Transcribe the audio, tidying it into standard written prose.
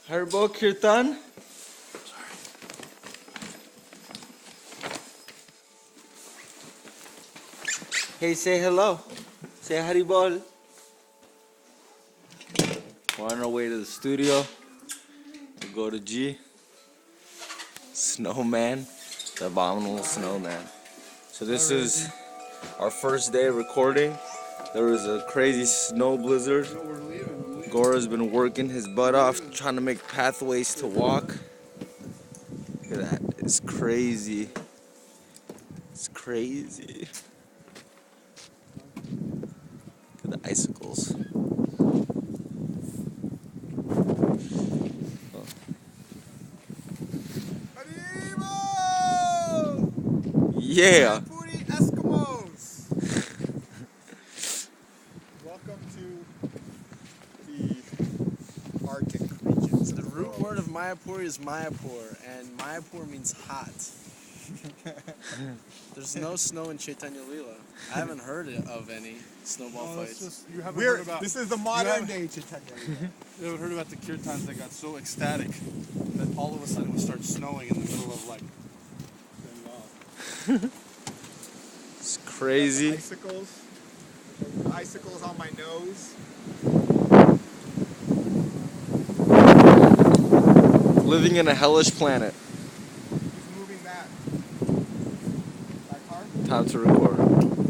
Harbo Kirtan. Hey, say hello. Say Haribol. We're on our way to the studio. We'll go to G. Snowman. The abominable snowman. So this is our first day of recording. There was a crazy snow blizzard. Gaura's been working his butt off trying to make pathways to walk. Look at that. It's crazy. It's crazy. Look at the icicles. Yeah. Mayapuris Eskimos. Welcome to the Arctic regions. The root word of Mayapur is Mayapur, and Mayapur means hot. There's no snow in Chaitanya Lila. I haven't heard of any snowball fights. You haven't heard about, This is the modern day Chaitanya. you haven't heard about the kirtans that got so ecstatic that all of a sudden it would start snowing in the middle of like. It's crazy. Icicles on my nose. Living in a hellish planet. Who's moving that? That car? Time to record.